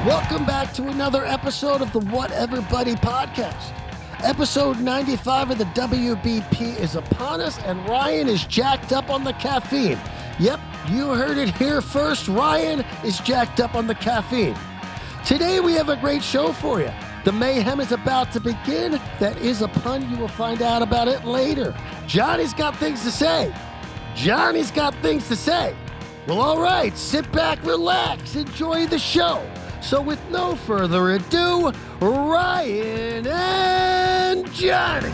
Welcome back to another episode of the Whatever Buddy podcast. Episode 95 of the WBP is upon us, and Ryan is jacked up on the caffeine. Yep, you heard it here first. Ryan is jacked up on the caffeine. Today we have a great show for you. The mayhem is about to begin. That is a pun. You will find out about it later. Johnny's got things to say. Johnny's got things to say. Well, all right, sit back, relax, enjoy the show. So with no further ado, Ryan and Johnny.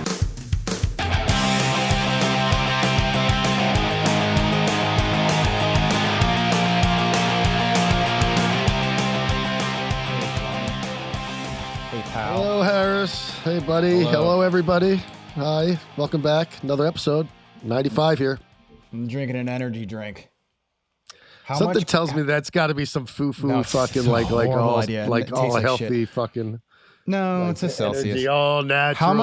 Hey, pal. Hello, Harris. Hey, buddy. Hello, everybody. Hi. Welcome back. Another episode. 95 here. I'm drinking an energy drink. Something tells me that's got to be some foo-foo fucking like all healthy fucking. No, it's a Celsius. Energy, all natural. How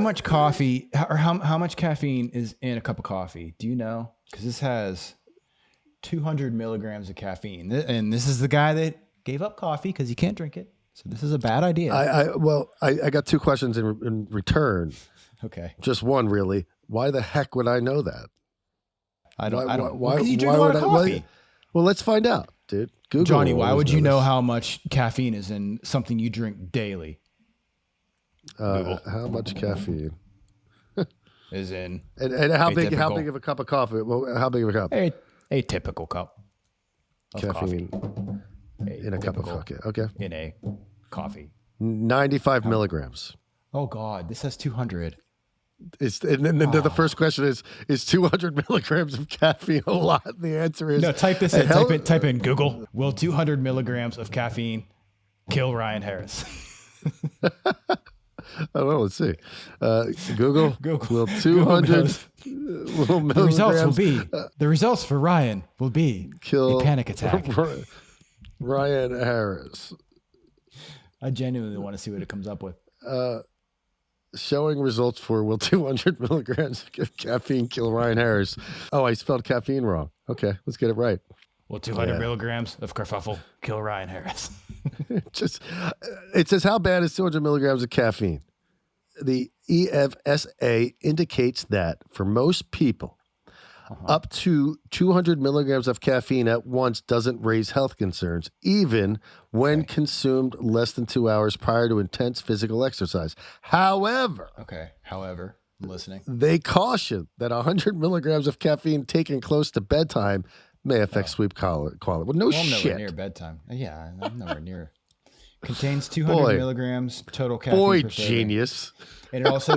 much coffee or how much caffeine is in a cup of coffee? Do you know? Because this has 200 milligrams of caffeine, and this is the guy that gave up coffee because he can't drink it. So this is a bad idea. I got two questions in return. Okay. Just one, really. Why the heck would I know that? I don't. Why? Because you drink a lot of coffee. Well, let's find out, dude. Google. Johnny, why would you know how much caffeine is in something you drink daily? How much caffeine is in? And how big of a cup of coffee? Well, how big of a cup? A typical cup of caffeine coffee. In a cup of coffee. Okay. In a coffee. 95 milligrams. Oh God, this has 200. And then the first question is 200 milligrams of caffeine a lot? And the answer is no. Type this in. Type in Google. Will 200 milligrams of caffeine kill Ryan Harris? I don't know. Let's see. Google. Will 200 the results for Ryan will be kill a panic attack. Ryan Harris. I genuinely want to see what it comes up with. Showing results for will 200 milligrams of caffeine kill Ryan Harris? Oh, I spelled caffeine wrong. Okay, let's get it right. Will 200 milligrams of kerfuffle kill Ryan Harris? It says, how bad is 200 milligrams of caffeine? The EFSA indicates that for most people, up to 200 milligrams of caffeine at once doesn't raise health concerns, even when consumed less than 2 hours prior to intense physical exercise. However, I'm listening. They caution that 100 milligrams of caffeine taken close to bedtime may affect sleep quality. Well, I'm shit. nowhere near bedtime. Yeah, I'm nowhere near. Contains 200 milligrams total caffeine. Boy, per genius. And it also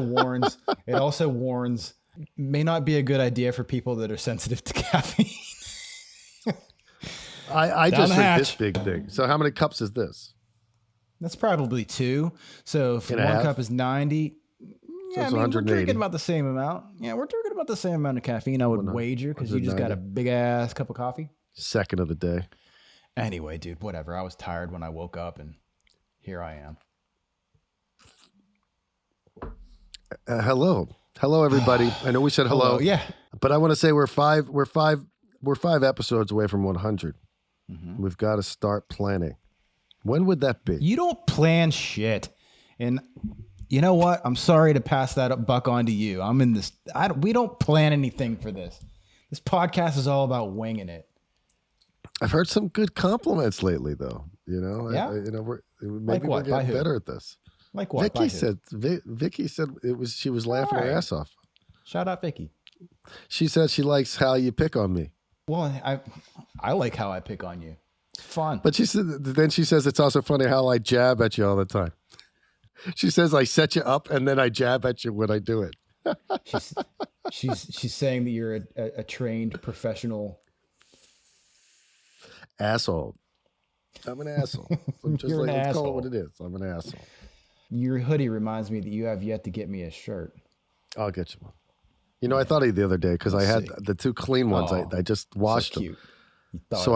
warns. May not be a good idea for people that are sensitive to caffeine. I just drink this big thing. So how many cups is this? That's probably 2. So if one cup is 90, we're drinking about the same amount. Yeah, we're drinking about the same amount of caffeine, I would wager, because you just got a big-ass cup of coffee. Second of the day. Anyway, dude, whatever. I was tired when I woke up, and here I am. Hello, everybody. I know we said hello. Yeah. But I want to say we're five episodes away from 100. Mm-hmm. We've got to start planning. When would that be? You don't plan shit. And you know what? I'm sorry to pass that buck on to you. I'm in this. We don't plan anything for this. This podcast is all about winging it. I've heard some good compliments lately, though. Yeah. We're getting better at this. Like what? Vicky said she was laughing her ass off. Shout out Vicky. She said she likes how you pick on me. Well, I like how I pick on you. It's fun. But she says it's also funny how I jab at you all the time. She says I set you up and then I jab at you when I do it. she's saying that you're a trained professional asshole. I'm an asshole. You're an asshole. Call it what it is. I'm an asshole. Your hoodie reminds me that you have yet to get me a shirt. I'll get you one. I thought of you the other day because I had the 2 clean ones. I just washed them. So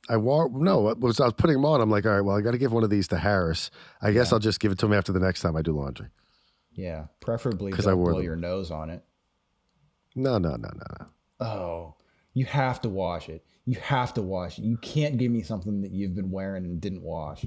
I wore. No, I was putting them on. I'm like, all right, well, I got to give one of these to Harris. I guess I'll just give it to him after the next time I do laundry. Yeah, preferably don't blow your nose on it. No. Oh, You have to wash it. You have to wash it. You can't give me something that you've been wearing and didn't wash.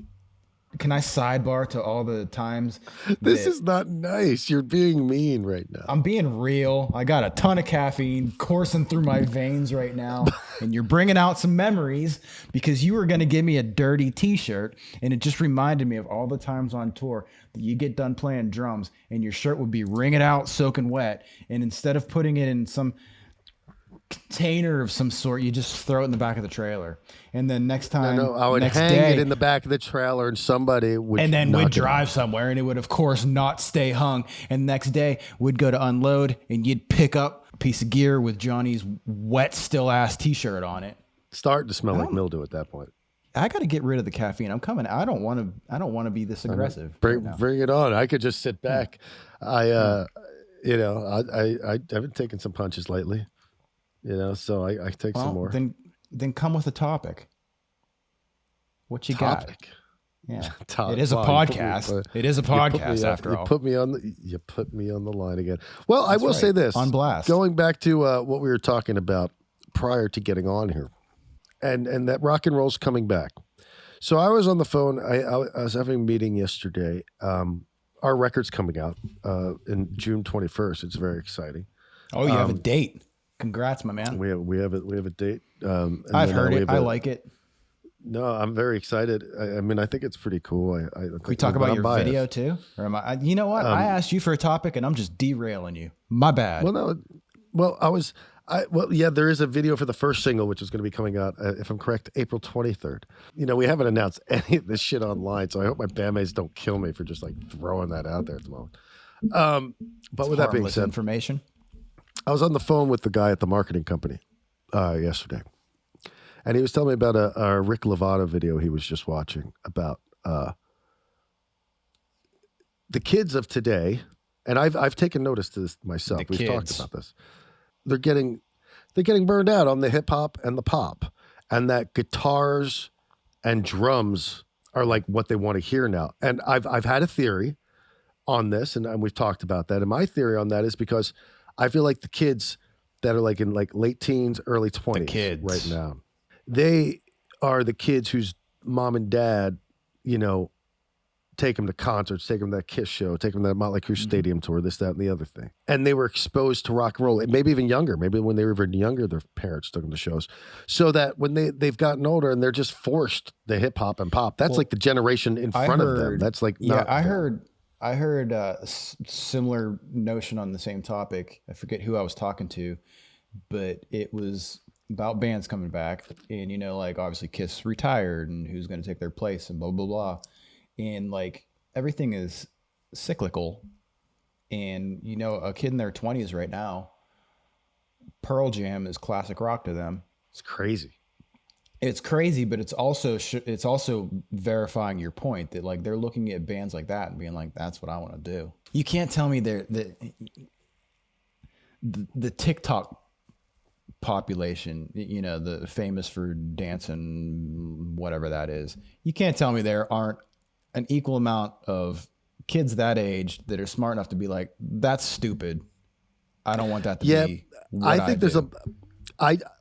Can I sidebar to all the times? This is not nice. You're being mean right now. I'm being real. I got a ton of caffeine coursing through my veins right now. And you're bringing out some memories because you were going to give me a dirty t-shirt. And it just reminded me of all the times on tour that you get done playing drums and your shirt would be wringing out, soaking wet. And instead of putting it in some container of some sort, you just throw it in the back of the trailer, and then next time, I would hang it in the back of the trailer, and somebody would, and then we'd drive somewhere, and it would, of course, not stay hung. And next day, we'd go to unload, and you'd pick up a piece of gear with Johnny's wet, still ass T-shirt on it. Starting to smell like mildew at that point. I got to get rid of the caffeine. I'm coming. I don't want to be this aggressive. Bring it on. I could just sit back. I haven't taken some punches lately. So I take some more. Then come with a topic. What you got? Yeah, it is a podcast. It is a podcast after all. You put me on the line again. Well, I will say this on blast. Going back to what we were talking about prior to getting on here, and that rock and roll's coming back. So I was on the phone. I was having a meeting yesterday. Our record's coming out in June 21st. It's very exciting. Oh, you have a date. Congrats, my man. We have a date. I've heard it. I like it. No, I'm very excited. I mean, I think it's pretty cool. Can we talk about your video too? Or am I? You know what? I asked you for a topic, and I'm just derailing you. My bad. There is a video for the first single, which is going to be coming out, if I'm correct, April 23rd. We haven't announced any of this shit online, so I hope my bandmates don't kill me for just like throwing that out there at the moment. But with that being said, information. I was on the phone with the guy at the marketing company yesterday, and he was telling me about a Rick Lovato video he was just watching about the kids of today. And I've taken notice to this myself. We've talked about this. They're getting burned out on the hip hop and the pop, and that guitars and drums are like what they want to hear now. And I've had a theory on this, and we've talked about that. And my theory on that is because I feel like the kids that are like in like late teens, early 20s right now, they are the kids whose mom and dad, take them to concerts, take them to that Kiss show, take them to that Motley Crue stadium tour, this, that, and the other thing. And they were exposed to rock and roll, maybe even younger. Maybe when they were even younger, their parents took them to shows. So that when they've gotten older and they're just forced the hip hop and pop, that's like the generation in front of them. That's like, I heard a similar notion on the same topic. I forget who I was talking to, but it was about bands coming back, and like obviously Kiss retired, and who's going to take their place, and blah blah blah, and like everything is cyclical. And a kid in their 20s right now, Pearl Jam is classic rock to them. It's crazy. It's crazy, but it's also verifying your point that like they're looking at bands like that and being like, that's what I want to do. You can't tell me the TikTok population, the famous for dancing, whatever that is. You can't tell me there aren't an equal amount of kids that age that are smart enough to be like, that's stupid. I don't want that to be. I think there's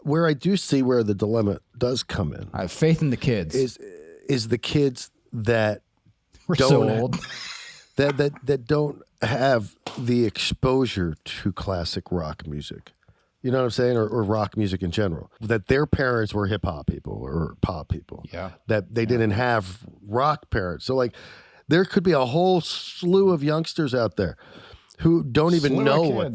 where I do see where the dilemma does come in. I have faith in the kids. Is the kids that we're so old that don't have the exposure to classic rock music. You know what I'm saying? Or rock music in general. That their parents were hip hop people or pop people. Yeah. That they didn't have rock parents. So like there could be a whole slew of youngsters out there who don't even know what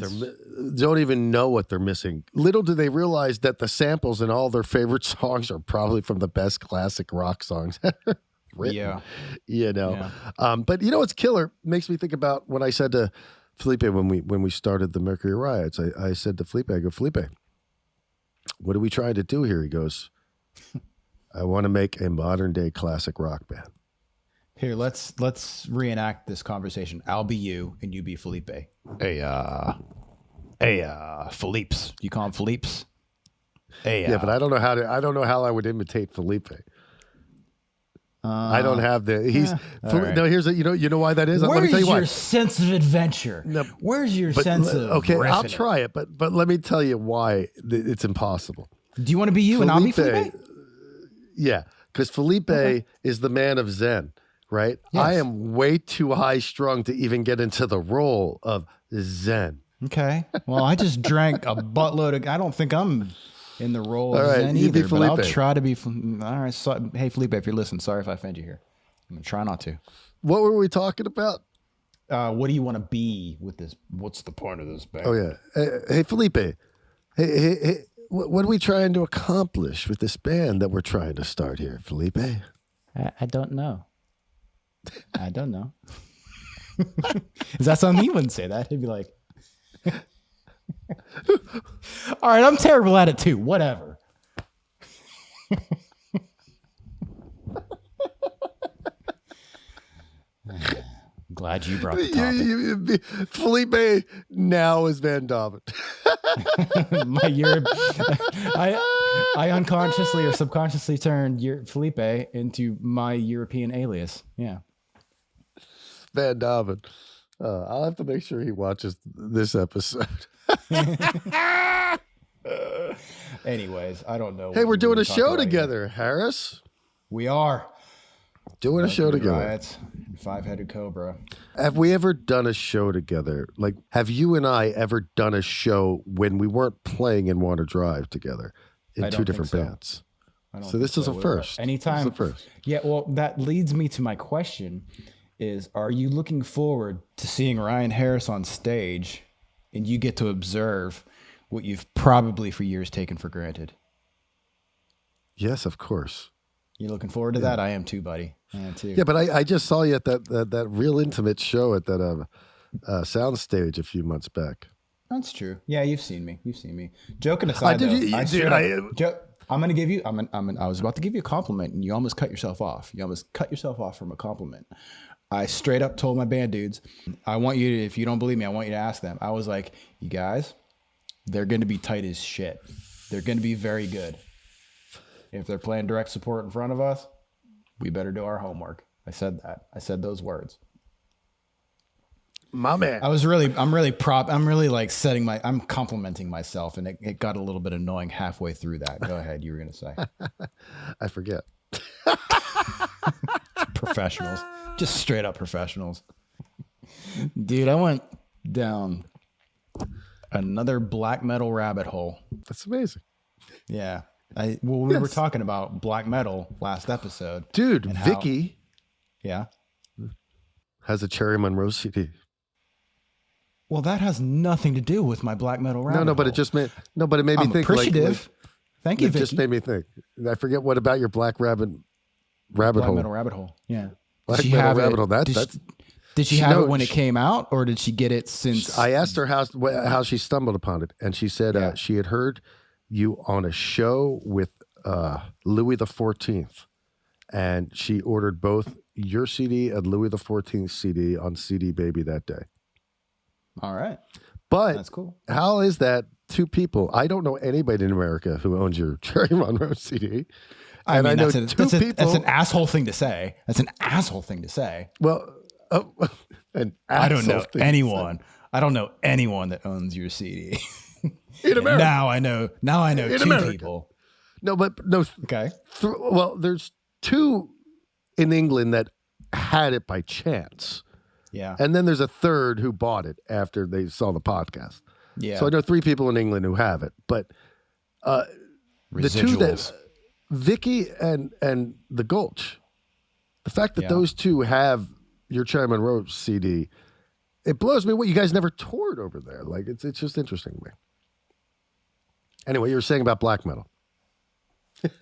they're missing. Little do they realize that the samples in all their favorite songs are probably from the best classic rock songs written. Yeah. But what's killer makes me think about when I said to Felipe when we started the Mercury Riots, I said to Felipe, I go, Felipe, what are we trying to do here? He goes, I want to make a modern day classic rock band. Here, let's reenact this conversation. I'll be you and you be Felipe. Hey, Philippe's. You call him Philippe's? Hey, yeah, but I don't know how I would imitate Felipe. I don't have the. Right. No. Here's you know why that is. Let me tell you why. Where's your sense of adventure? No, where's your sense of? Okay, riffing I'll try it, but let me tell you why it's impossible. Do you want to be you and I'll be Felipe? Yeah, because Felipe is the man of Zen, right? Yes. I am way too high strung to even get into the role of Zen. Okay. Well, I just drank a buttload of. I don't think I'm in the role of right, Zen you be either, but I'll Felipe. try to be. All right. So, hey, Felipe, if you're listening, sorry if I offend you here. I'm gonna try not to. What were we talking about? What do you want to be with this? What's the point of this band? Oh yeah. Hey Felipe. Hey, what are we trying to accomplish with this band that we're trying to start here, Felipe? I don't know. I don't know. Is that something he wouldn't say that? He'd be like, all right, I'm terrible at it too. Whatever. Glad you brought the topic. Felipe now is Van Damme. I unconsciously or subconsciously turned Felipe into my European alias. Yeah. Van Damme. I'll have to make sure he watches this episode. Anyways, I don't know. Hey, we're doing a show together, Harris. We are. Doing a show together. Riots, Five-Headed Cobra. Have we ever done a show together? Like, have you and I ever done a show when we weren't playing in Water Drive together in two different bands? So this is a first. Anytime. This is a first. Yeah, well, that leads me to my question is, are you looking forward to seeing Ryan Harris on stage and you get to observe what you've probably for years taken for granted? Yes, of course. You looking forward to that? I am too, buddy. I am too. Yeah, but I just saw you at that real intimate show at that sound stage a few months back. That's true. Yeah, you've seen me. Joking aside, I'm gonna give you. I was about to give you a compliment, and you almost cut yourself off. You almost cut yourself off from a compliment. I straight up told my band dudes, I want you to, if you don't believe me, I want you to ask them. I was like, you guys, they're going to be tight as shit. They're going to be very good. If they're playing direct support in front of us, we better do our homework. I said that. I said those words. My man. I'm complimenting myself, and it got a little bit annoying halfway through that. Go ahead. You were going to say. I forget. Professionals. Just straight up professionals. Dude, I went down another black metal rabbit hole. That's amazing. Yeah. We were talking about black metal last episode. Dude, Vicky. Yeah. Has a Cherry Monroe CD. Well, that has nothing to do with my black metal rabbit hole. But it made me I'm think. Appreciative. Thank you, Vicky. It just made me think. I forget what about your black rabbit hole. Black metal rabbit hole. Yeah. Black metal rabbit hole. Did she have it when it came out, or did she get it since? I asked her how she stumbled upon it, and she said she had heard you on a show with Louis XIV, and she ordered both your CD and Louis XIV CD on CD Baby that day. All right. But that's cool. How is that two people? I don't know anybody in America who owns your Cherry Monroe CD. I know two people. That's an asshole thing to say. Well, I don't know anyone. I don't know anyone that owns your CD. In America. Now I know in two America. people. No. Okay. There's two in England that had it by chance. Yeah. And then there's a third who bought it after they saw the podcast. Yeah. So I know 3 people in England who have it, but the two that Vicky and the Gulch, the fact that those two have your Cherry Monroe CD, it blows me away. You guys never toured over there. Like it's just interesting to me. Anyway, you were saying about black metal.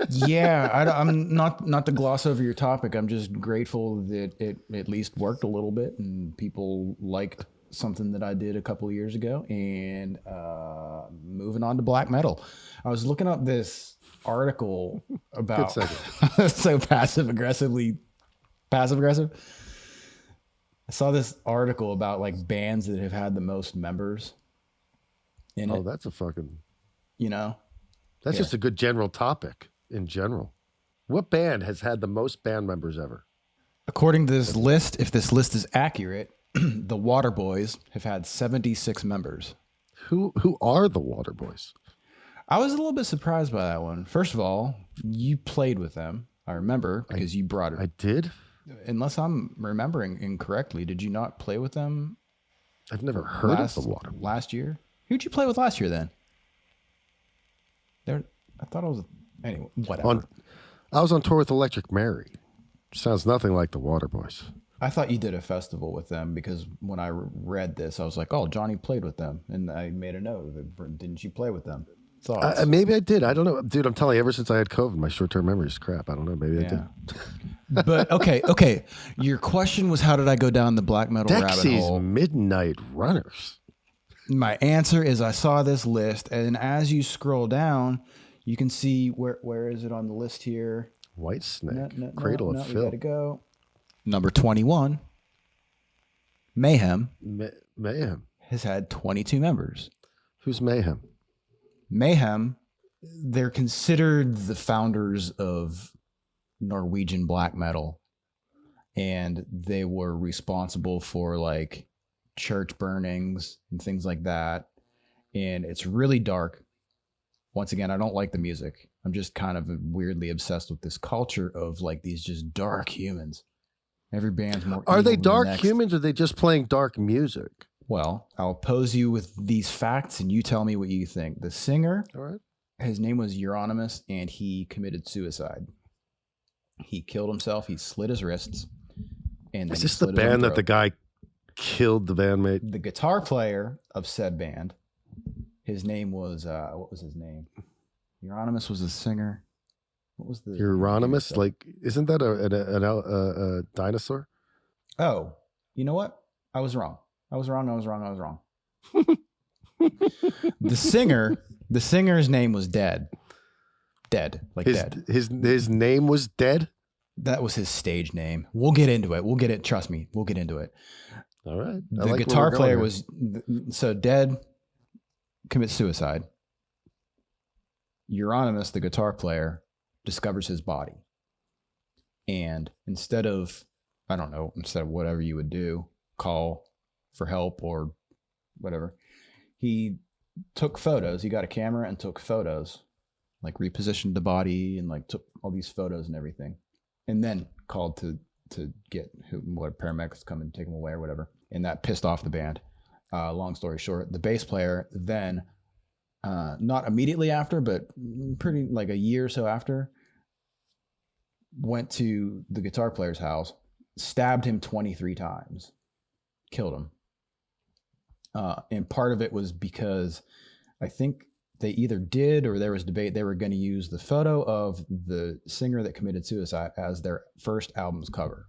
Yeah, I'm not to gloss over your topic. I'm just grateful that it at least worked a little bit and people liked something that I did a couple of years ago. And moving on to black metal, I was looking up this article about so passive aggressive. I saw this article about like bands that have had the most members in it. That's a fucking, that's just a good general topic in general. What band has had the most band members ever? According to this list, if this list is accurate, the Waterboys have had 76 members. Who are the Waterboys? I was a little bit surprised by that one. First of all, you played with them. I remember because you brought it. I did? Unless I'm remembering incorrectly, did you not play with them? I've never heard of the water. Last year? Who'd you play with last year then? I thought it was... Anyway, whatever. I was on tour with Electric Mary. Sounds nothing like the Water Boys. I thought you did a festival with them because when I read this, I was like, oh, Jonny played with them. And I made a note of it. Didn't you play with them? Maybe I did. I don't know. Dude, I'm telling you, ever since I had COVID, my short-term memory is crap. I don't know. Maybe I did. But, okay. Your question was, how did I go down the black metal rabbit hole? Midnight Runners. My answer is I saw this list, and as you scroll down, you can see where is it on the list here? White Snake, Cradle of Filth. We gotta go. Number 21, Mayhem. Mayhem has had 22 members. Who's Mayhem? Mayhem, they're considered the founders of Norwegian black metal, and they were responsible for like church burnings and things like that. And it's really dark. Once again, I don't like the music. I'm just kind of weirdly obsessed with this culture of like these just dark humans. Every band's more. Are they dark humans or are they just playing dark music? Well, I'll pose you with these facts and you tell me what you think. The singer, all right, his name was Euronymous, and he committed suicide. He killed himself. He slit his wrists. And is this the band that the guy killed the bandmate? The guitar player of said band, his name was, what was his name? Euronymous was the singer. What was the Euronymous? Like, isn't that a dinosaur? Oh, you know what? I was wrong. The singer's name was Dead. His name was Dead? That was his stage name. We'll get into it. Trust me. We'll get into it. All right. The guitar player was, so Dead commits suicide. Euronymous, the guitar player, discovers his body. And instead of whatever you would do, call for help or whatever, he took photos. He got a camera and took photos, like repositioned the body and like took all these photos and everything, and then called to get what paramedics come and take him away or whatever. And that pissed off the band. Long story short, the bass player then, not immediately after, but pretty like a year or so after, went to the guitar player's house, stabbed him 23 times, killed him. And part of it was because I think they either did or there was debate. They were going to use the photo of the singer that committed suicide as their first album's cover.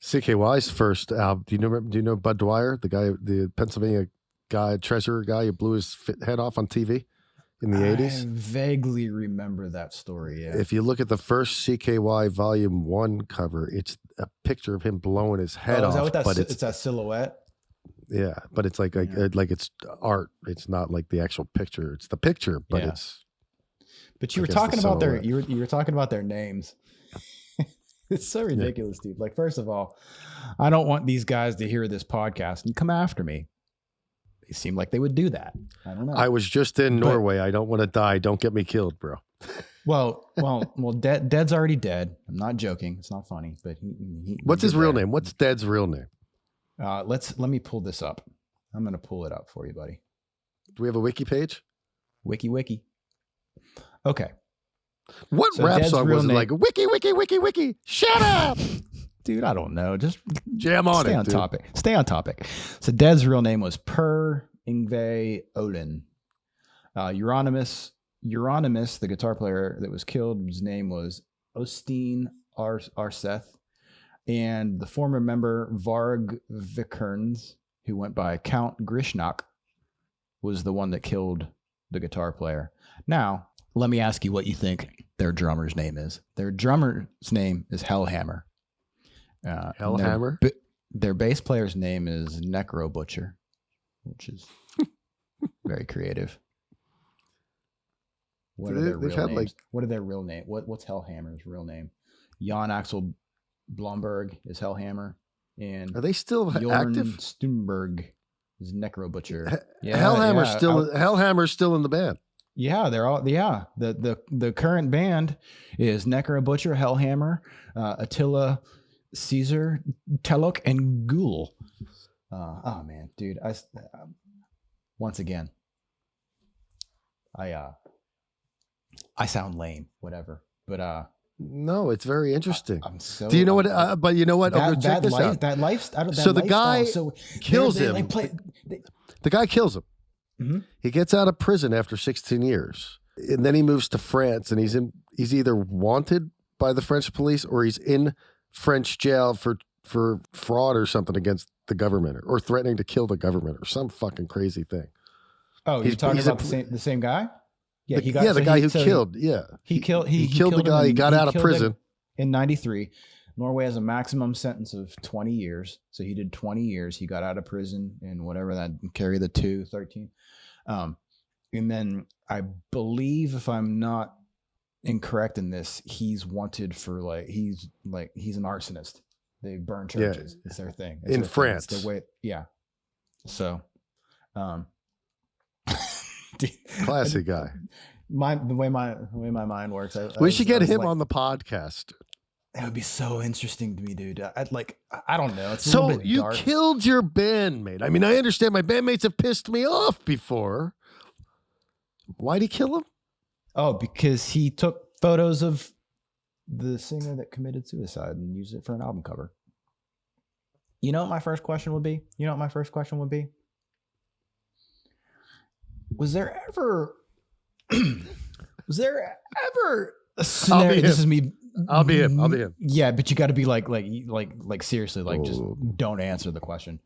CKY's first album. Do you know Bud Dwyer, the guy, the Pennsylvania guy, treasurer guy who blew his head off on TV in the 80s? I vaguely remember that story. Yeah. If you look at the first CKY Volume 1 cover, it's a picture of him blowing his head off. Is that what that it's that silhouette? Yeah, but it's like it's art. It's not like the actual picture. It's the picture, but it's. But you were talking about you were talking about their names. It's so ridiculous, dude. Like, first of all, I don't want these guys to hear this podcast and come after me. They seem like they would do that. I don't know. I was just in Norway. I don't want to die. Don't get me killed, bro. Well, Dead's already dead. I'm not joking. It's not funny, but what's his real name? What's Dead's real name? Let me pull this up. I'm going to pull it up for you, buddy. Do we have a wiki page? Wiki. Okay. What rap song was it like? Wiki. Shut up. Dude, I don't know. Just jam on it. Stay on topic. So Dead's real name was Per Yngve Olin. Euronymous, the guitar player that was killed, his name was Osteen Arseth. And the former member, Varg Vikernes, who went by Count Grishnak, was the one that killed the guitar player. Now, let me ask you what you think their drummer's name is. Their drummer's name is Hellhammer. Hellhammer? Their bass player's name is Necro Butcher, which is very creative. What are their real names? What are their real name? What's Hellhammer's real name? Jan Axel Blomberg is Hellhammer, and are they still active? Stumberg is Necro Butcher. Hellhammer's still in the band. Yeah, they're all The current band is Necro Butcher, Hellhammer, Attila, Caesar, Telok, and Ghoul. Oh man, dude! Once again, I sound lame, whatever. But No, it's very interesting. I'm so. Do you know what? But you know what? That, Okay, check that this life, out. that life. I don't, that So the lifestyle, guy so kills they, him. They play, The guy kills him. Mhm. He gets out of prison after 16 years, and then he moves to France, and he's either wanted by the French police or he's in French jail for fraud or something against the government or threatening to kill the government or some fucking crazy thing. Oh, you're talking about the same guy? Yeah, the guy who killed. Yeah, he killed the guy. He got out of prison in '93. Norway has a maximum sentence of 20 years. So he did 20 years. He got out of prison and whatever that carry the 13. And then I believe, if I'm not incorrect in this, he's wanted for he's an arsonist. They burn churches. Yeah. It's their thing. It's in their France. Thing. It's their way. Yeah. So, classy guy. The way my mind works. We should get him on the podcast. That would be so interesting to me, dude. I don't know. It's so you dark. Killed your bandmate. I mean, I understand my bandmates have pissed me off before. Why'd he kill him? Oh, because he took photos of the singer that committed suicide and used it for an album cover. You know what my first question would be? Was there ever a scenario? This is me. I'll be him. Yeah, but you got to be like seriously, just don't answer the question.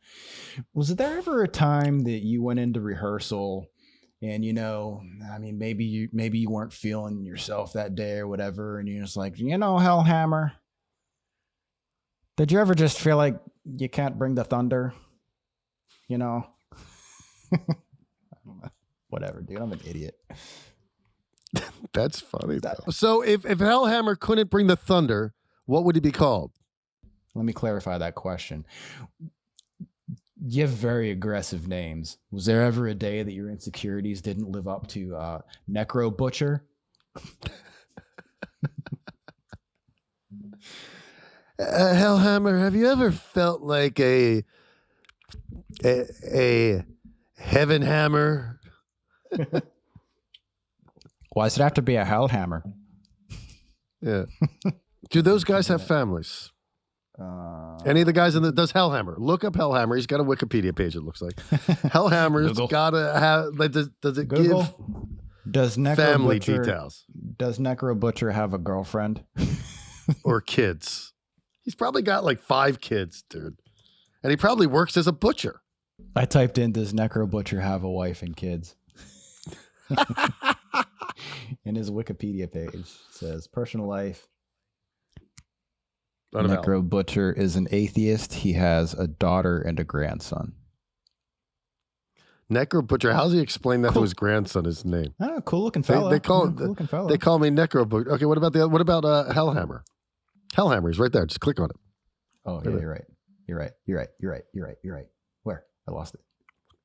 Was there ever a time that you went into rehearsal and maybe you weren't feeling yourself that day or whatever, and you're just like, Hellhammer, did you ever just feel like you can't bring the thunder? Whatever, dude. I'm an idiot. That's funny. So if Hellhammer couldn't bring the thunder, what would he be called? Let me clarify that question. You have very aggressive names. Was there ever a day that your insecurities didn't live up to Necro Butcher? Hellhammer, have you ever felt like a heaven hammer? Why does it have to be a Hellhammer? Yeah. Do those guys have families? Any of the guys does Hellhammer? Look up Hellhammer. He's got a Wikipedia page, it looks like. Hellhammer's gotta have, does it Google. Does Necro family Butcher, details? Does Necro Butcher have a girlfriend? Or kids? He's probably got like 5 kids, dude. And he probably works as a butcher. I typed in, does Necro Butcher have a wife and kids? And his Wikipedia page says, personal life. Necro Butcher is an atheist. He has a daughter and a grandson. Necro Butcher. How's he explain that to his grandson? His name? Oh, cool looking fella. They call me Necro Butcher. Okay, what about Hellhammer? Hellhammer is right there. Just click on it. Oh yeah, you're right. Where? I lost it.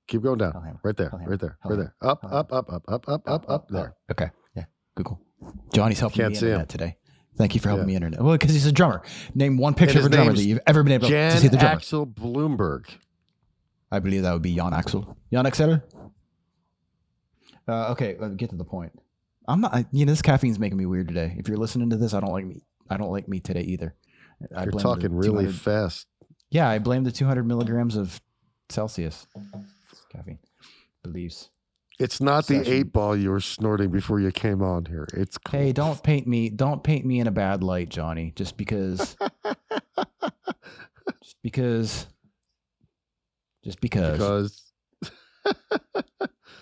Keep going down. Hellhammer. Right there. Hellhammer. Right there. Hellhammer. Right there. Up there. Okay. Yeah. Google. Johnny's helping Can't me see internet him today. Thank you for helping me internet. Well, because he's a drummer. Name one picture of a drummer that you've ever been able to see the drummer. Axel Bloomberg. I believe that would be Jan Axel. Jan Axel? Okay, let's get to the point. I'm not. This caffeine's making me weird today. If you're listening to this, I don't like me today either. You're talking really fast. Yeah, I blame the 200 milligrams of Celsius caffeine. Believes. It's not the 8-ball you were snorting before you came on here. It's cool. Hey, don't paint me in a bad light, Johnny. Just because. Because.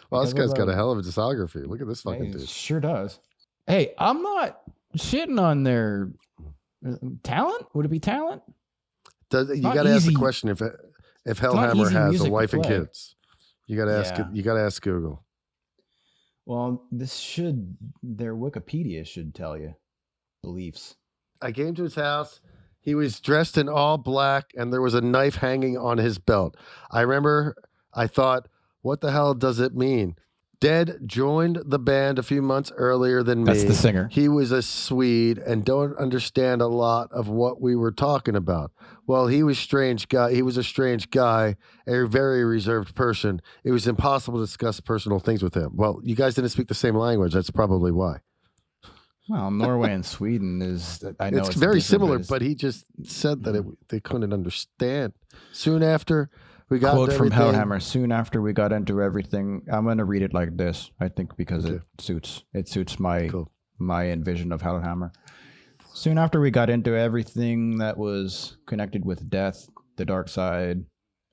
Well, this guy's got a hell of a discography. Look at this fucking dude. Sure does. Hey, I'm not shitting on their talent. Would it be talent? You got to ask the question if Hellhammer has a wife and kids. You got to ask. You got to ask Google. Well, their Wikipedia should tell you beliefs. I came to his house. He was dressed in all black, and there was a knife hanging on his belt. I remember I thought, what the hell does it mean? Dead joined the band a few months earlier than me. That's the singer. He was a Swede and don't understand a lot of what we were talking about. Well, he was strange guy. He was a strange guy, a very reserved person. It was impossible to discuss personal things with him. Well, you guys didn't speak the same language. That's probably why. Well, Norway and Sweden is, I know It's it's very different, similar, it's- but he just said that they couldn't understand. Soon after we got quote into from everything- Hellhammer. Soon after we got into everything, I'm going to read it like this. I think because Okay. it suits my Cool. my envision of Hellhammer. Soon after we got into everything that was connected with death, the dark side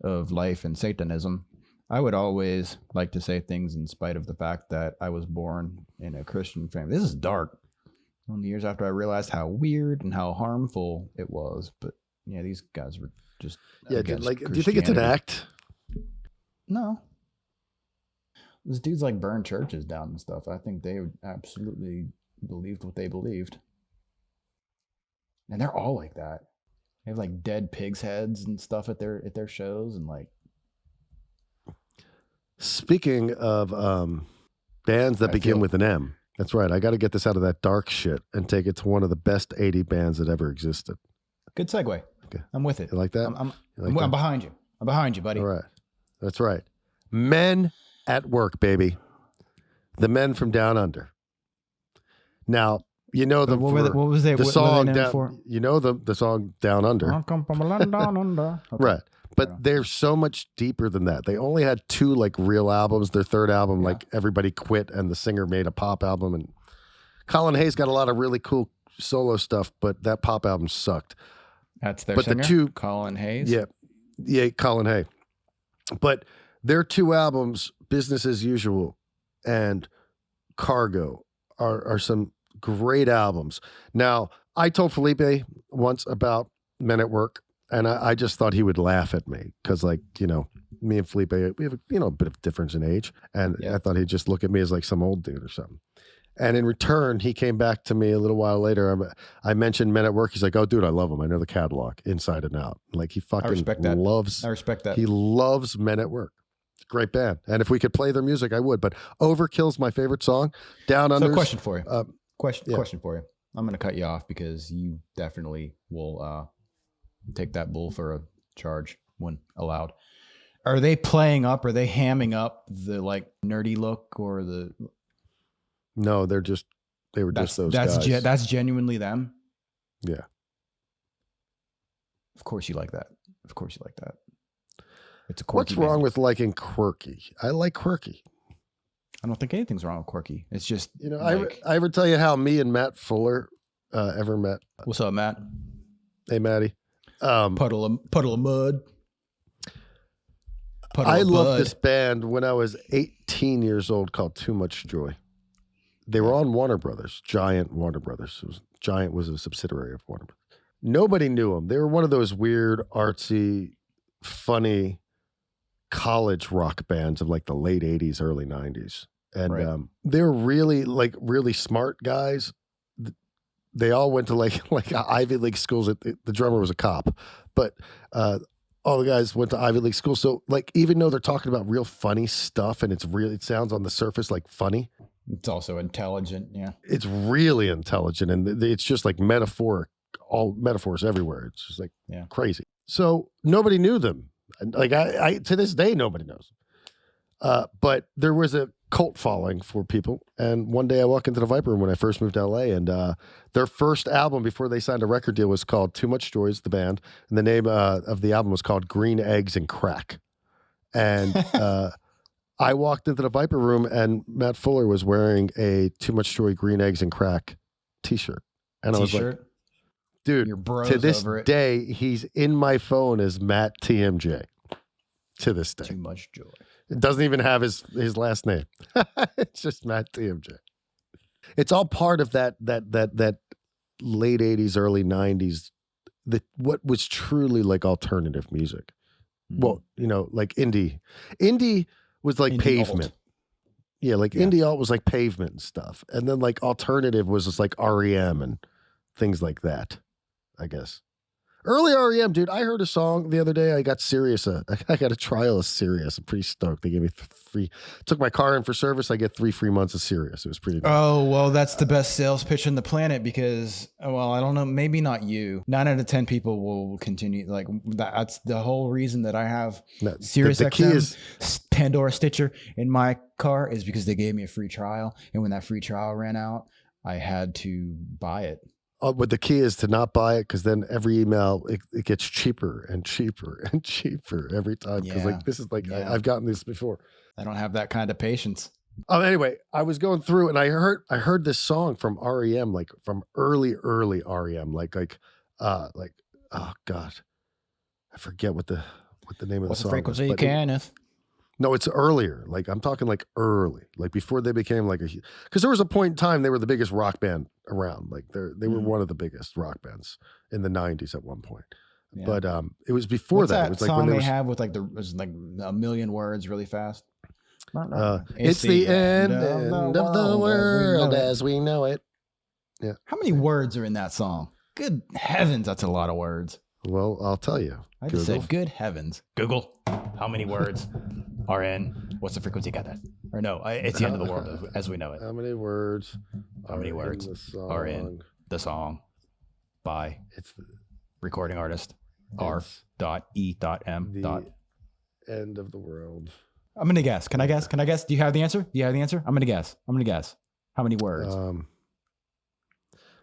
of life, and Satanism, I would always like to say things in spite of the fact that I was born in a Christian family. This is dark. Only years after I realized how weird and how harmful it was. But yeah, these guys were just Yeah, against like, do you think it's an Christianity. act? No. Those dudes like burn churches down and stuff. I think they absolutely believed what they believed. And they're all like that. They have like dead pigs' heads and stuff at their shows, and like Speaking of bands that I begin feel- with an M, that's right. I got to get this out of that dark shit and take it to one of the best 80 bands that ever existed. good segue. Okay. I'm with it. You like that? I'm You like I'm that? behind you. I'm behind you, buddy. All right. That's right. Men at Work, baby. The Men from Down Under. Now, you know them What was they? the what were song they known down, for? you know the song Down Under. I come from a land down under. Okay. Right. But Yeah. they're so much deeper than that. They only had 2 like real albums. Their third album, Yeah. like Everybody Quit, and the singer made a pop album. And Colin Hayes got a lot of really cool solo stuff, but that pop album sucked. That's their But the singer, two- Colin Hayes. Yeah, Colin Hay. But their 2 albums, Business as Usual and Cargo, are some great albums. Now, I told Felipe once about Men at Work, and I just thought he would laugh at me because, like, you know, me and Felipe, we have a bit of difference in age, and Yeah. I thought he'd just look at me as like some old dude or something. And in return, he came back to me a little while later. I mentioned Men at Work. He's like, "Oh, dude, I love them. I know the catalog inside and out." Like, he fucking respect that. loves. I respect that. He loves Men at Work. It's a great band, and if we could play their music, I would. But Overkill's my favorite song. Down Under. So, question for you. yeah. Question for you. I'm going to cut you off because you definitely will take that bull for a charge when allowed. Are they playing up? Are they hamming up the like nerdy look or the? No, they were just those that's guys. that's genuinely them. Yeah. Of course you like that. Of course you like that. It's a What's quirky wrong band. with liking quirky? I like quirky. I don't think anything's wrong with quirky. It's just You know, like, I ever tell you how me and Matt Fuller ever met? what's up, Matt? Hey, Matty. Puddle of mud. Puddle I of loved bud. this band when I was 18 years old called Too Much Joy. They were on Warner Brothers, Giant Warner Brothers. Giant was a subsidiary of Warner Brothers. Nobody knew them. They were one of those weird, artsy, funny college rock bands of like the late 80s, early 90s. And Right. they were really smart guys. They all went to like Ivy League schools. The drummer was a cop, but all the guys went to Ivy League school. So like, even though they're talking about real funny stuff and it sounds on the surface like funny, It's also intelligent. Yeah. it's really intelligent, and it's just like all metaphors everywhere. It's just like Yeah. crazy. So nobody knew them. And, like I to this day, nobody knows. But there was a cult following for people. And one day I walk into the Viper Room when I first moved to LA, and their first album before they signed a record deal was called Too Much Joy, is the band. And the name of the album was called Green Eggs and Crack. And I walked into the Viper Room, and Matt Fuller was wearing a Too Much Joy Green Eggs and Crack t-shirt. And I was like, T-shirt. dude, Your bros to this over it. day, he's in my phone as Matt TMJ. To this day. Too much joy. It doesn't even have his last name. It's just Matt TMJ. It's all part of that late 80s, early 90s, what was truly like alternative music. Well, you know, like indie. Indie was like Indie Pavement. alt. Yeah, like Yeah. indie alt was like Pavement and stuff. And then like alternative was just like REM and things like that, I guess. Early REM, dude. I heard a song the other day. I got Sirius. I got a trial of Sirius. I'm pretty stoked. They gave me free. Took my car in for service. I get 3 free months of Sirius. It was pretty nice. Oh, well, that's the best sales pitch on the planet because, well, I don't know. Maybe not you. 9 out of 10 people will continue. Like, that's the whole reason that I have Sirius the key XM, is Pandora Stitcher in my car is because they gave me a free trial. And when that free trial ran out, I had to buy it. but the key is to not buy it because then every email it gets cheaper and cheaper and cheaper every time. Because like this is like I've gotten this before. I don't have that kind of patience. Anyway, I was going through and I heard this song from REM, like from early REM, like oh God, I forget what the name of the song. What's the frequency, was, Kenneth? No, it's earlier. Like I'm talking like early, like before they became like because there was a point in time they were the biggest rock band around. Like they were one of the biggest rock bands in the 90s at one point. Yeah. But it was before What's that. It was like song when they have with like it was like a million words really fast. It's the end of the world as we know it. Yeah. How many words are in that song? Good heavens, that's a lot of words. Well, I'll tell you. I just said, good heavens. Google, how many words are in, what's the frequency? Got that? Or no, it's the end of the world as we know it. How many words are in the song by recording artist R.E.M. End of the world. I'm going to guess. Can I guess? Do you have the answer? I'm going to guess. How many words?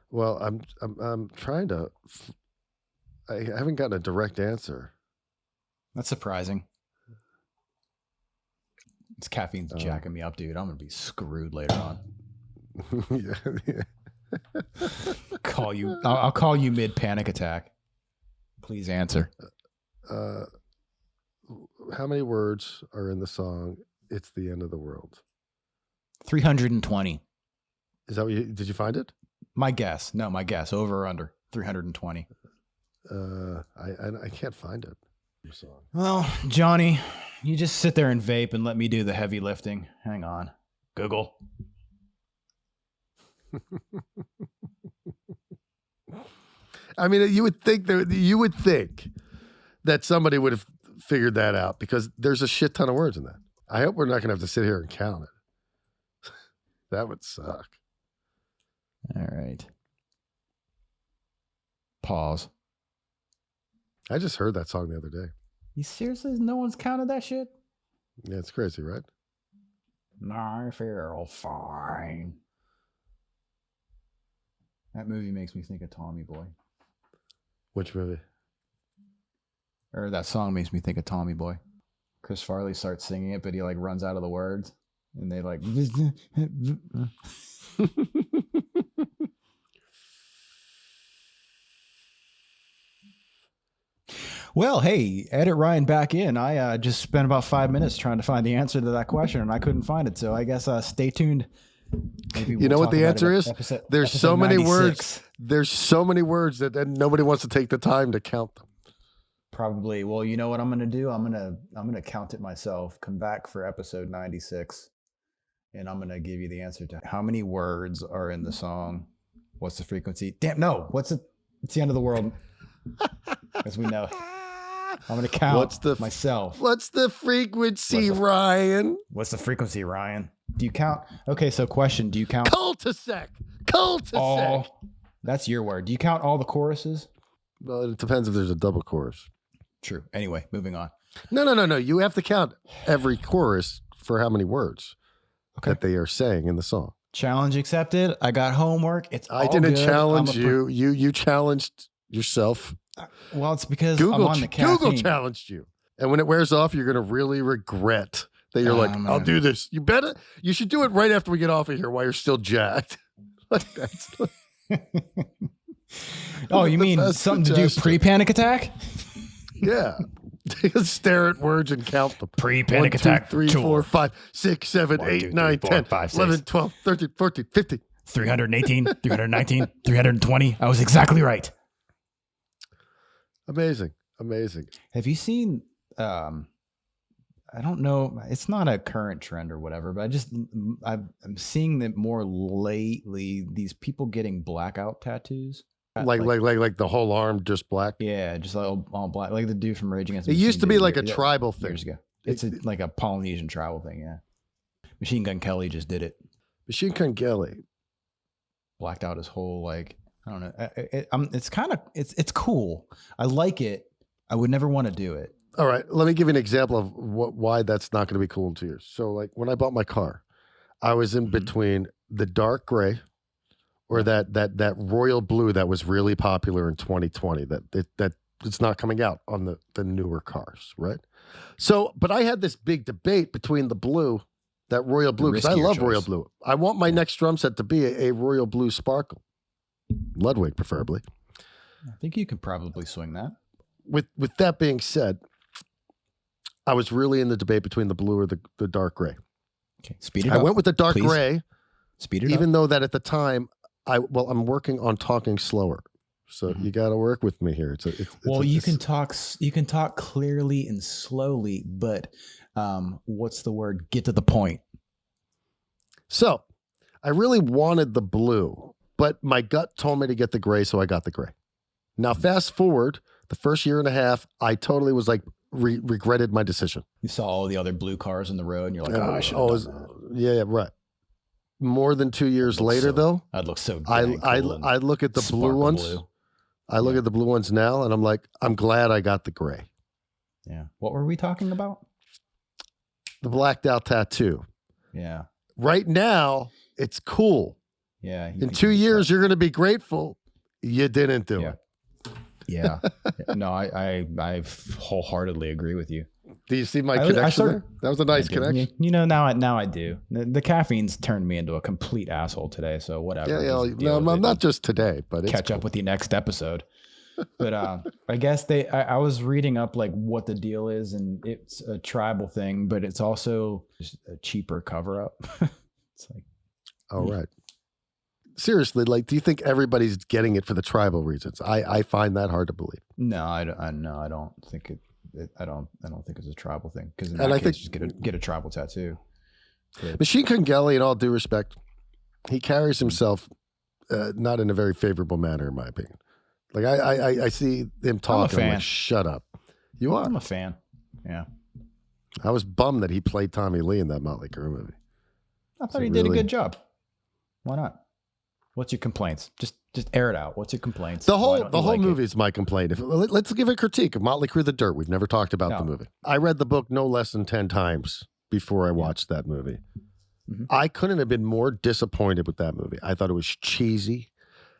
Well, I'm trying to... I haven't gotten a direct answer. That's surprising. This caffeine's jacking me up, dude. I'm going to be screwed later on. Call you. I'll call you mid panic attack. Please answer. How many words are in the song It's the End of the World? 320. Is that what did you find it? My guess. Over or under 320. I can't find it. Well, Johnny, you just sit there and vape and let me do the heavy lifting. Hang on. Google. I mean, you would think that somebody would have figured that out because there's a shit ton of words in that. I hope we're not going to have to sit here and count it. That would suck. All right. Pause. I just heard that song the other day. You seriously? No one's counted that shit? Yeah, it's crazy, right? I feel fine. That movie makes me think of Tommy Boy. Which movie? Or that song makes me think of Tommy Boy. Chris Farley starts singing it, but he like runs out of the words. And they like... Well, hey, edit Ryan back in. I just spent about 5 minutes trying to find the answer to that question, and I couldn't find it. So I guess stay tuned. Maybe you know what the answer is? There's so many words. There's so many words that nobody wants to take the time to count them. Probably. Well, you know what I'm going to do? I'm going to count it myself. Come back for episode 96, and I'm going to give you the answer to how many words are in the song. What's the frequency? Damn, no. It's the end of the world, as we know. I'm going to count myself. What's the frequency, Ryan? What's the frequency, Ryan? Do you count? Okay, so question. Do you count? Cul-de-sac. That's your word. Do you count all the choruses? Well, it depends if there's a double chorus. True. Anyway, moving on. No. You have to count every chorus for how many words that they are saying in the song. Challenge accepted. I got homework. I didn't challenge you. You challenged yourself. Well, it's because I'm on the caffeine. Google challenged you. And when it wears off, you're going to really regret that you're like, I'll do this. You should do it right after we get off of here while you're still jacked. Like that's oh, you mean something to do pre-panic attack? Yeah. Stare at words and count them. Pre-panic attack. 1, 2, 3, 4, 5, 6, 7, 8, 9, 10, 11, 12, 13, 14, 15. 318, 319, 320. I was exactly right. Amazing. Have you seen, I don't know, it's not a current trend or whatever, but I'm seeing that more lately, these people getting blackout tattoos. Like the whole arm just black. Yeah, just all black, like the dude from Rage Against the It Machine used to be did like a years tribal thing. ago. It's like a Polynesian tribal thing. Yeah, Machine Gun Kelly just did it. Machine Gun Kelly Blacked out his whole like I don't know. It's kind of it's cool. I like it. I would never want to do it. All right, let me give you an example of why that's not going to be cool in 2 years. So, like when I bought my car, I was in between the dark gray or that royal blue that was really popular in 2020. That it's not coming out on the newer cars, right? So, but I had this big debate between the blue, that royal blue, because I love royal blue. I want my next drum set to be a royal blue sparkle, Ludwig preferably. I think you could probably swing that. With that being said, I was really in the debate between the blue or the dark gray. Okay, speed it up. I went with the dark please. gray. Speed it up. Even though that at the time, I'm working on talking slower. So you got to work with me here. You can talk clearly and slowly, but what's the word? Get to the point. So I really wanted the blue, but my gut told me to get the gray, so I got the gray. Now, fast forward the first year and a half, I totally was like, regretted my decision. You saw all the other blue cars in the road, and you're like, "Oh, I should have done that." Yeah, right. More than 2 years later, though, I'd look so. I look at the blue ones. Blue. I look at the blue ones now, and I'm like, I'm glad I got the gray. Yeah. What were we talking about? The blacked out tattoo. Yeah. Right now, it's cool. Yeah. In 2 years, you're going to be grateful you didn't do it. Yeah. No, I wholeheartedly agree with you. Do you see my connection there? That was a nice connection. You know, now I do. The caffeine's turned me into a complete asshole today, so whatever. Yeah, no, not just today, but catch up with the next episode. But I guess I was reading up like what the deal is, and it's a tribal thing, but it's also just a cheaper cover up. It's like, all right. Seriously, like, do you think everybody's getting it for the tribal reasons? I find that hard to believe. No, I don't think it. I don't think it's a tribal thing, because in that case, just get a tribal tattoo. But Machine Gun Kelly, in all due respect, he carries himself not in a very favorable manner, in my opinion. Like I see him talking, I'm like, shut up. You are. I'm a fan. Yeah. I was bummed that he played Tommy Lee in that Motley Crue movie. I thought he did a good job. Why not? What's your complaints? Just air it out. What's your complaints? The whole movie is my complaint. Let's give a critique of Motley Crue: The Dirt. We've never talked about the movie. I read the book no less than 10 times before I watched that movie. Mm-hmm. I couldn't have been more disappointed with that movie. I thought it was cheesy.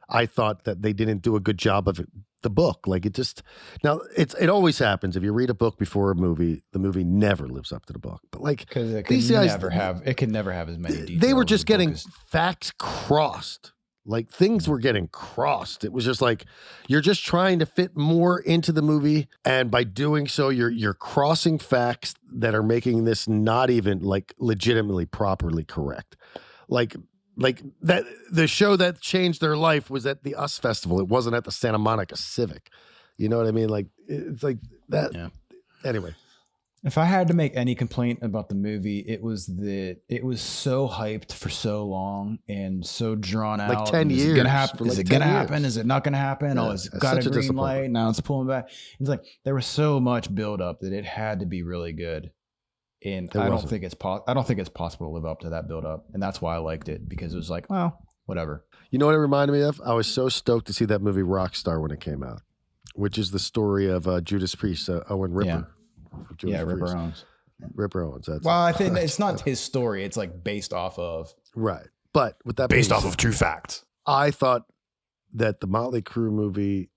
I thought that they didn't do a good job of the book. Like it always happens. If you read a book before a movie, the movie never lives up to the book. But like, because it can never have as many details. They were just getting facts crossed. Like things were getting crossed. It was just like you're just trying to fit more into the movie, and by doing so, you're crossing facts that are making this not even like legitimately properly correct. Like that the show that changed their life was at the US Festival. It wasn't at the Santa Monica Civic. You know what I mean? Like it's like that. Yeah. Anyway. If I had to make any complaint about the movie, it was that it was so hyped for so long and so drawn out. Like 10 years. Is it going to happen? Is it going to happen? Is it not going to happen? Yeah, it's got a green light. Now it's pulling back. It's like there was so much buildup that it had to be really good. And I don't think it's possible to live up to that buildup. And that's why I liked it, because it was like, well, whatever. You know what it reminded me of? I was so stoked to see that movie Rockstar when it came out, which is the story of Judas Priest, Owen Ripper. Yeah, Ripper Owens. Ripper Owens. I think it's not his story. It's like based off of. Right. But with that based off of true facts. I thought that the Motley Crue movie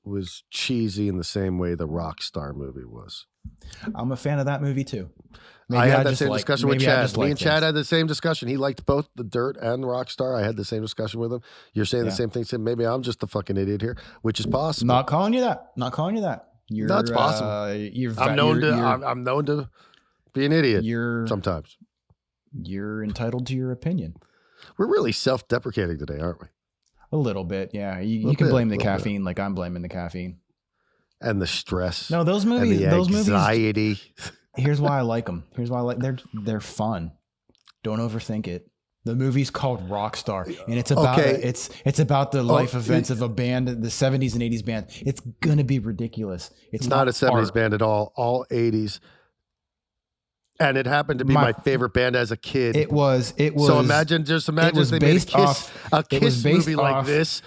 was cheesy in the same way the Rockstar movie was. I'm a fan of that movie too. I had that same discussion with Chad. Me and Chad had the same discussion. He liked both The Dirt and Rockstar. I had the same discussion with him. You're saying the same thing. So maybe I'm just a fucking idiot here, which is possible. Not calling you that. That's possible. I'm known to be an idiot sometimes. You're entitled to your opinion. We're really self-deprecating today, aren't we? A little bit, yeah. You can blame the caffeine like I'm blaming the caffeine. And the stress. No, those movies. And the anxiety. Here's why I like them. They're fun. Don't overthink it. The movie's called Rockstar, and it's about it's about the life events of a band, the 70s and 80s band. It's gonna be ridiculous. It's not a 70s art. band at all 80s. And it happened to be my favorite band as a kid. It was. So imagine if they made a Kiss movie like this.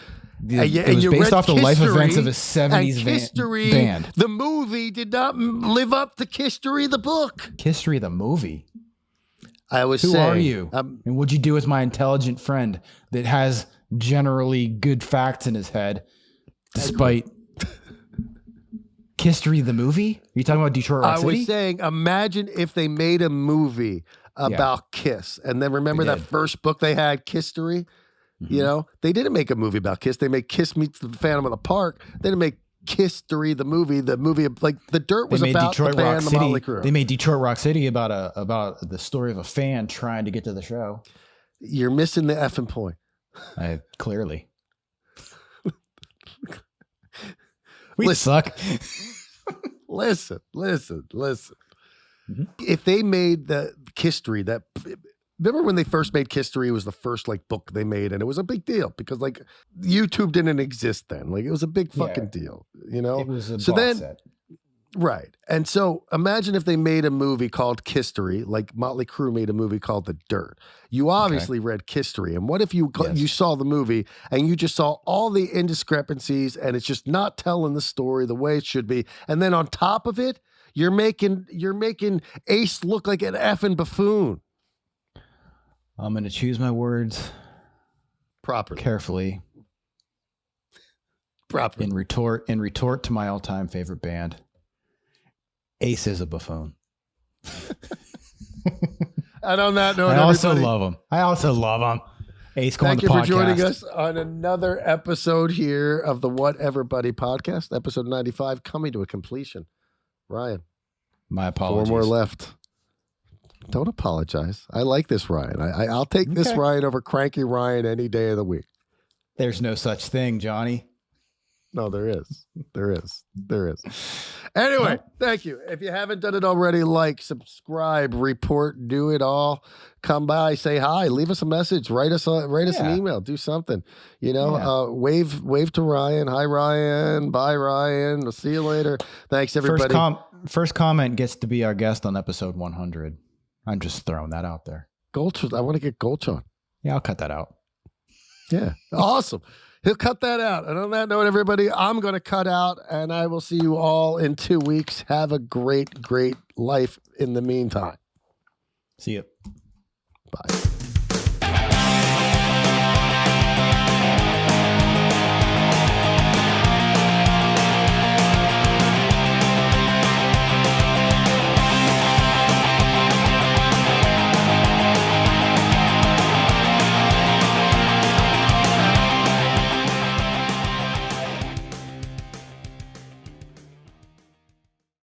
It was based off the life events of a 70s band. The movie did not live up to Kisstory, the book. Kisstory, the movie. Who are you? And what'd you do with my intelligent friend that has generally good facts in his head, despite Kisstory, the movie? Are you talking about Detroit Rock City? I was saying, imagine if they made a movie about Kiss, and then remember that first book they had, Kisstory. You know, they didn't make a movie about Kiss. They made Kiss Meets the Phantom of the Park. They didn't make Kisstory, the movie. The movie, like The Dirt, was about Detroit the band, the Motley Crue. They made Detroit Rock City about the story of a fan trying to get to the show. You're missing the effing point. Clearly. We suck. Listen. Mm-hmm. If they made the Kisstory, remember when they first made Kisstory? It was the first book they made, and it was a big deal because YouTube didn't exist then. It was a big fucking deal, you know. It was a box set. Right. And so imagine if they made a movie called Kisstory, like Motley Crue made a movie called The Dirt. You obviously read Kisstory. And what if you saw the movie and you just saw all the indiscrepancies and it's just not telling the story the way it should be. And then on top of it, you're making Ace look like an effing buffoon. I'm going to choose my words properly, carefully. Properly. In retort to my all-time favorite band, Ace is a buffoon. And on that note, I also love him. Ace, go on the podcast. Thank you for joining us on another episode here of the Whatever Buddy podcast, episode 95, coming to a completion. Ryan, my apologies. 4 more left. Don't apologize. I like this Ryan. I'll take this Ryan over cranky Ryan any day of the week. There's no such thing, Johnny. No, there is. Anyway, thank you. If you haven't done it already, subscribe, report, do it all. Come by, say hi, leave us a message, write us an email, do something. Wave to Ryan. Hi, Ryan. Bye, Ryan. We'll see you later. Thanks, everybody. First comment gets to be our guest on episode 100. I'm just throwing that out there. Gulch, I want to get Gulch on. Yeah, I'll cut that out. Yeah, awesome. He'll cut that out. And on that note, everybody, I'm going to cut out, and I will see you all in 2 weeks. Have a great, great life in the meantime. See you. Bye.